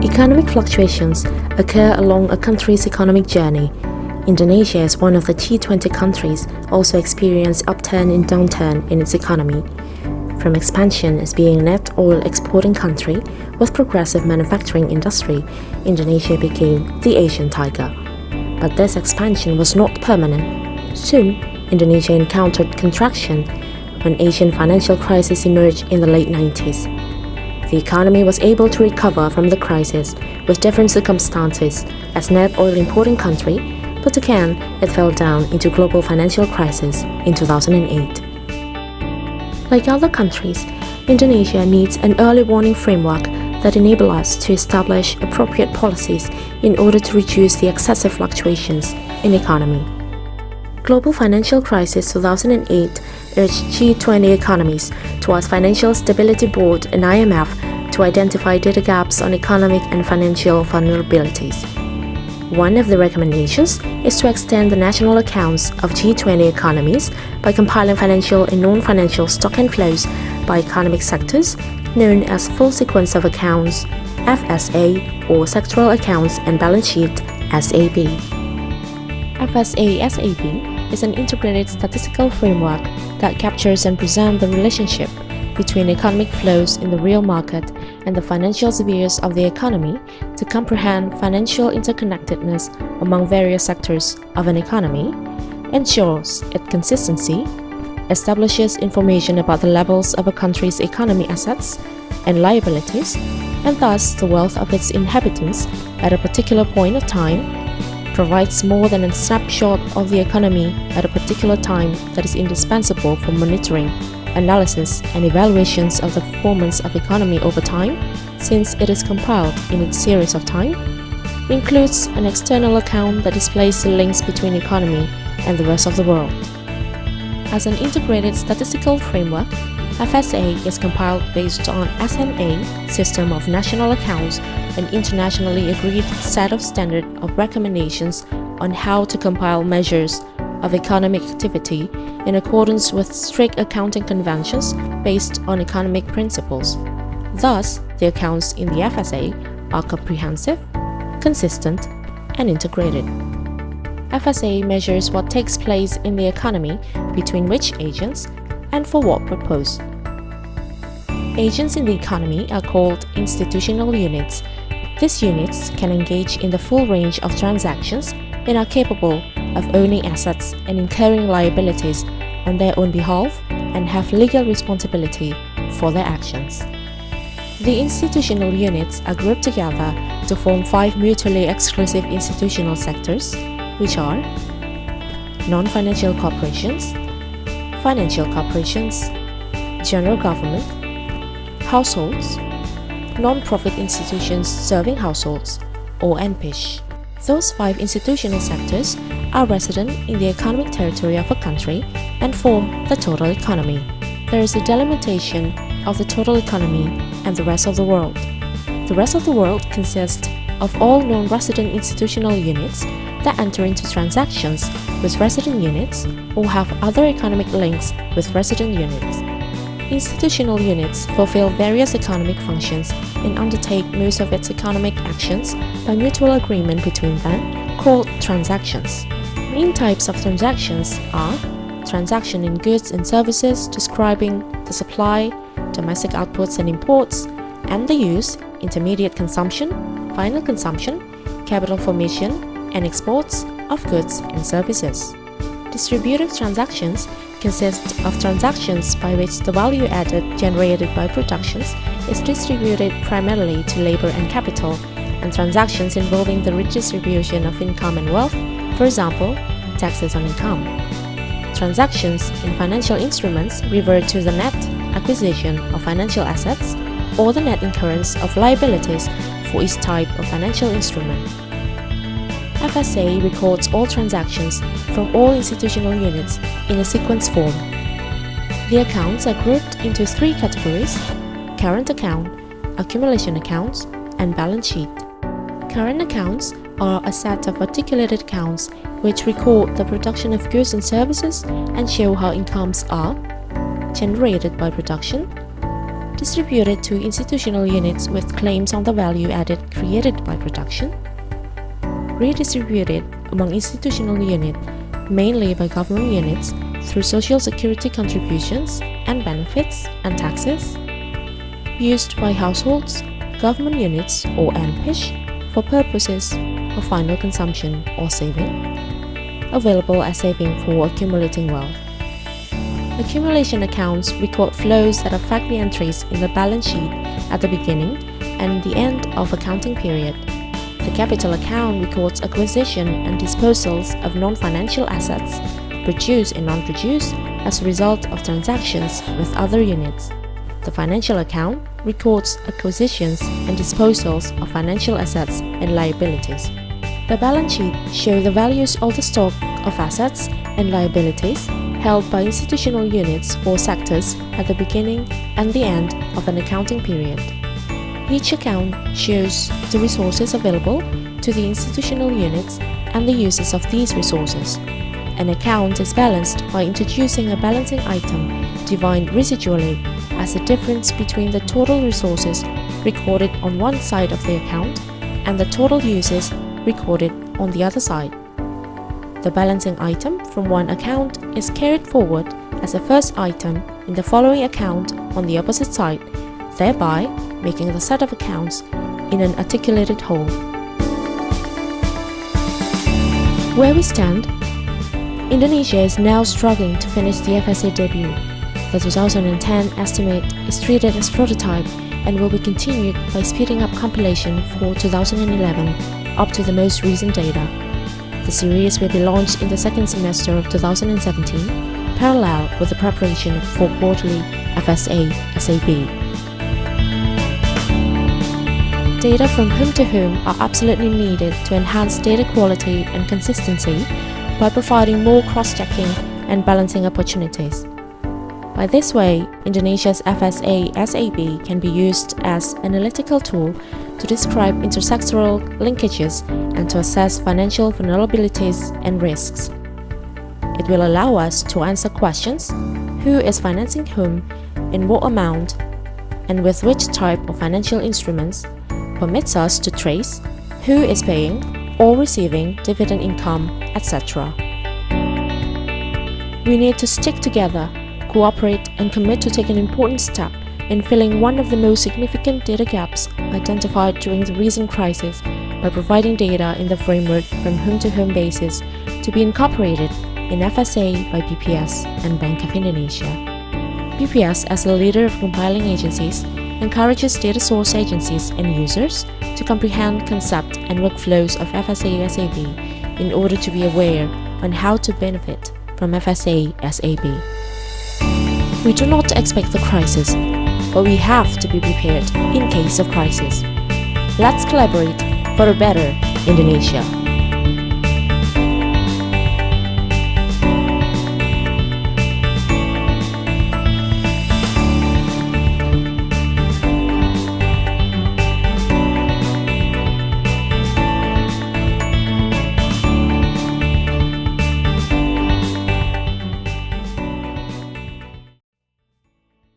Economic fluctuations occur along a country's economic journey. Indonesia, as one of the G20 countries, also experienced upturn and downturn in its economy. From expansion as being a net oil exporting country with progressive manufacturing industry, Indonesia became the Asian tiger. But this expansion was not permanent. Soon, Indonesia encountered contraction when Asian financial crisis emerged in the late 90s. The economy was able to recover from the crisis with different circumstances as net oil importing country, but again it fell down into global financial crisis in 2008. Like other countries, Indonesia needs an early warning framework that enable us to establish appropriate policies in order to reduce the excessive fluctuations in economy. Global financial crisis 2008 urged G20 economies towards Financial Stability Board and IMF to identify data gaps on economic and financial vulnerabilities. One of the recommendations is to extend the national accounts of G20 economies by compiling financial and non-financial stock and flows by economic sectors, known as full sequence of accounts, FSA, or sectoral accounts and balance sheet, SAB. FSA-SAB is an integrated statistical framework that captures and presents the relationship between economic flows in the real market and the financial spheres of the economy to comprehend financial interconnectedness among various sectors of an economy, ensures its consistency, establishes information about the levels of a country's economy assets and liabilities, and thus the wealth of its inhabitants at a particular point of time, provides more than a snapshot of the economy at a particular time that is indispensable for monitoring, analysis, and evaluations of the performance of economy over time, since it is compiled in a series of time, includes an external account that displays the links between economy and the rest of the world. As an integrated statistical framework, FSA is compiled based on SMA system of national accounts, an internationally agreed set of standard of recommendations on how to compile measures of economic activity in accordance with strict accounting conventions based on economic principles. Thus, the accounts in the FSA are comprehensive, consistent, and integrated. FSA measures what takes place in the economy between which agents and for what purpose. Agents in the economy are called institutional units. These units can engage in the full range of transactions and are capable of owning assets and incurring liabilities on their own behalf and have legal responsibility for their actions. The institutional units are grouped together to form 5 mutually exclusive institutional sectors, which are non-financial corporations, financial corporations, general government, households, non-profit institutions serving households, or NPIS. Those 5 institutional sectors are resident in the economic territory of a country and form the total economy. There is a delimitation of the total economy and the rest of the world. The rest of the world consists of all non-resident institutional units that enter into transactions with resident units or have other economic links with resident units. Institutional units fulfill various economic functions and undertake most of its economic actions by mutual agreement between them, called transactions. Main types of transactions are transaction in goods and services describing the supply, domestic outputs and imports, and the use, intermediate consumption, final consumption, capital formation, and exports of goods and services. Distributive transactions consist of transactions by which the value added generated by productions is distributed primarily to labor and capital, and transactions involving the redistribution of income and wealth, for example, taxes on income. Transactions in financial instruments refer to the net acquisition of financial assets or the net incurrence of liabilities for each type of financial instrument. FSA records all transactions from all institutional units in a sequence form. The accounts are grouped into 3 categories: current account, accumulation accounts, and balance sheet. Current accounts are a set of articulated accounts which record the production of goods and services and show how incomes are generated by production, distributed to institutional units with claims on the value added created by production, redistributed among institutional units mainly by government units through social security contributions and benefits and taxes, used by households, government units or NPISH for purposes of final consumption or saving, available as saving for accumulating wealth. Accumulation accounts record flows that affect the entries in the balance sheet at the beginning and the end of accounting period. The capital account records acquisition and disposals of non-financial assets, produced and non-produced, as a result of transactions with other units. The financial account records acquisitions and disposals of financial assets and liabilities. The balance sheet shows the values of the stock of assets and liabilities held by institutional units or sectors at the beginning and the end of an accounting period. Each account shows the resources available to the institutional units and the uses of these resources. An account is balanced by introducing a balancing item defined residually as the difference between the total resources recorded on one side of the account and the total uses recorded on the other side. The balancing item from one account is carried forward as the first item in the following account on the opposite side, thereby making the set of accounts in an articulated whole. Where we stand, Indonesia is now struggling to finish the FSA debut. The 2010 estimate is treated as prototype and will be continued by speeding up compilation for 2011 up to the most recent data. The series will be launched in the second semester of 2017, parallel with the preparation for quarterly FSA-SAB. Data from whom to whom are absolutely needed to enhance data quality and consistency by providing more cross-checking and balancing opportunities. By this way, Indonesia's FSA-SAB can be used as an analytical tool to describe intersectoral linkages and to assess financial vulnerabilities and risks. It will allow us to answer questions: who is financing whom, in what amount, and with which type of financial instruments, permits us to trace who is paying or receiving dividend income, etc. We need to stick together, cooperate, and commit to take an important step in filling one of the most significant data gaps identified during the recent crisis by providing data in the framework from whom to whom basis to be incorporated in FSA by BPS and Bank of Indonesia. BPS, as the leader of compiling agencies, encourages data source agencies and users to comprehend concept and workflows of FSA-SAB in order to be aware on how to benefit from FSA-SAB. We do not expect the crisis, but we have to be prepared in case of crisis. Let's collaborate for a better Indonesia.